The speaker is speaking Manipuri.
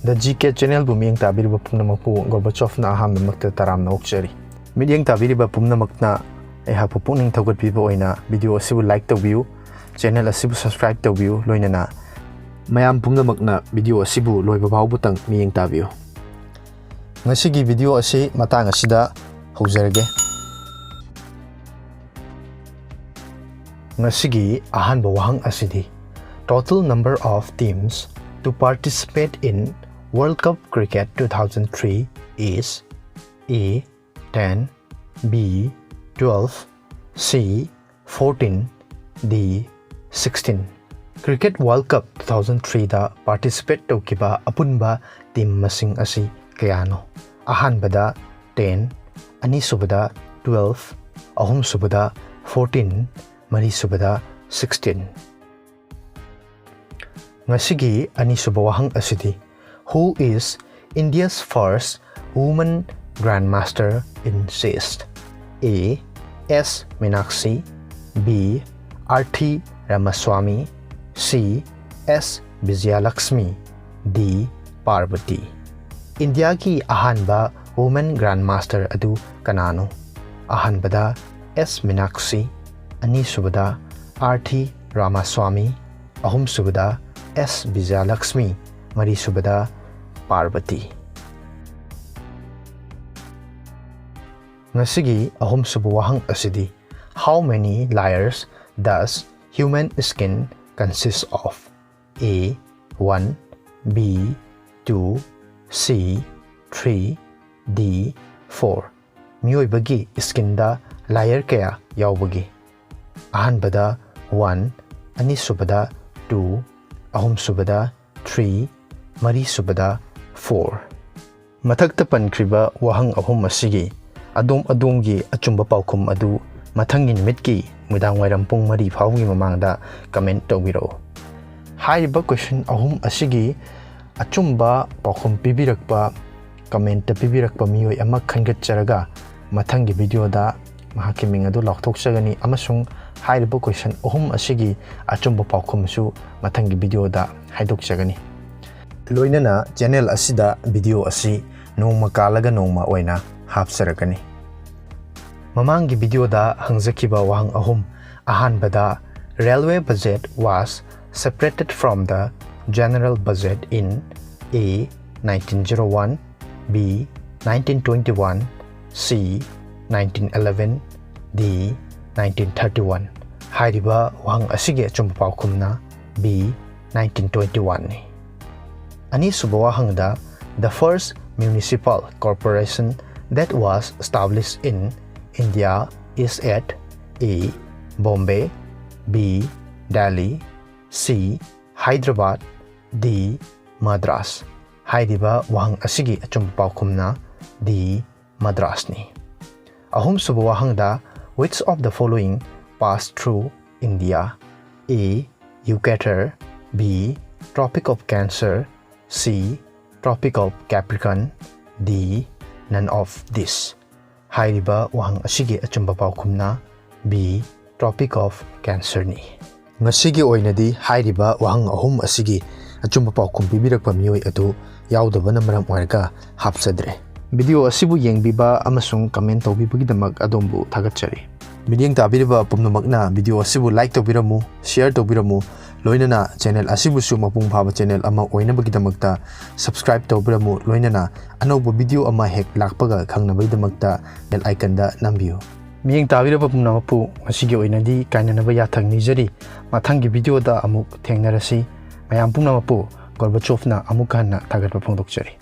The GK channel bu miyeng tabiriba pumnamakpu Gorbachov na ahamdamakta taramna okchari. Midyeng tabiriba pumnamakna aihapu pungning thawgatpiba oina video asibu like tawbiu, channel asibu subscribe tawbiu loinana mayam pumnamakna video asibu loiba phawbutang miyeng tabiu. Ngasigi video asi matang asida haujarage. Ngasigi ahanba wahang asidi total number of teams to participate in World Cup Cricket 2003 is A. 10, B. 12, C. 14, D. 16. Cricket World Cup 2003 da participate tawkiba apunba team masing asi kayano. Ahanbada 10, anisubada 12, ahumsubada 14, marisubada 16. Ngasigi anisuba wahang asidi who is India's first woman grandmaster in chess? A. S. Meenakshi, B. R.T. Ramaswamy, C. S. Vijayalakshmi, D. Parvati. India ki ahanba woman grandmaster adu kanano? Ahanbada S. Meenakshi, anisubada R.T. Ramaswamy, ahumsubada S. Vijayalakshmi, marisubada Parvati. Ngasigi ahumsuba wahang asidi how many layers does human skin consist of? A. 1, B. 2, C. 3, D. 4. Miyoibagi skin da layer kaya yaubagi? Ahanbada 1, anisubada 2, ahumsubada 3, marisubada 4. Mathagta pankriba wahang ahum asigi adom-adomgi achumba paukhum adu mathangi nimitki mudang wairam pung mari phawgi mamangda comment tawbiro. Haiba question ahum asigi achumba paukhum pibirakpa comment ta pibirakpa miyoi ama khangatcharaga mathangi video da mahaki ming adu laukthokchagani amasung haiba question ahum asigi achumba paukhum su mathangi video da haidokchagani. Loinana channel asida video asi nongma kalaga nongma oina hapsaragani. Mamangi video da hangzakiba wahang ahum ahanbada railway budget was separated from the general budget in A. 1901, B. 1921, C. 1911, D. 1931. Haiba wahang asige achumba paukhumna B. 1921 ni. Anisuba wahang da the first municipal corporation that was established in India is at A. Bombay, B. Delhi, C. Hyderabad, D. Madras. Haidiba wahang asigi achumba paukhumna D. Madras ni. Ahum suba wahang da which of the following passed through India? A. Equator, B. Tropic of Cancer, C. Tropic of Capricorn, D. None of this. Haiba wahang asigi achumba paukhumna B. Tropic of Cancer ni. Ngasigi oinadi haiba wahang ahum asigi achumba paukhum pibirakpa miyoi adu yaudabana maram oiraga hapsadre. Video asibu yengbiba amasung comment tawbibagidamak adombu thagatchari. Midyeng tabiriba pumnamakna video asibu like tawbiramu, share tawbiramu, loinana channel asibusu mapung phaba channel ama oinabagidamakta subscribe tawbiramu, loinana anauba video ama hek lakpaga khangnabagidamakta bell icon da nambiu. Miyeng tabiriba pumnamapu asigi oinadi kainanaba yathang nijari mathangi video da amuk thengnarasi mayam pumnamapu Gorbachov na amuk hanna thagatpa phongdokchari.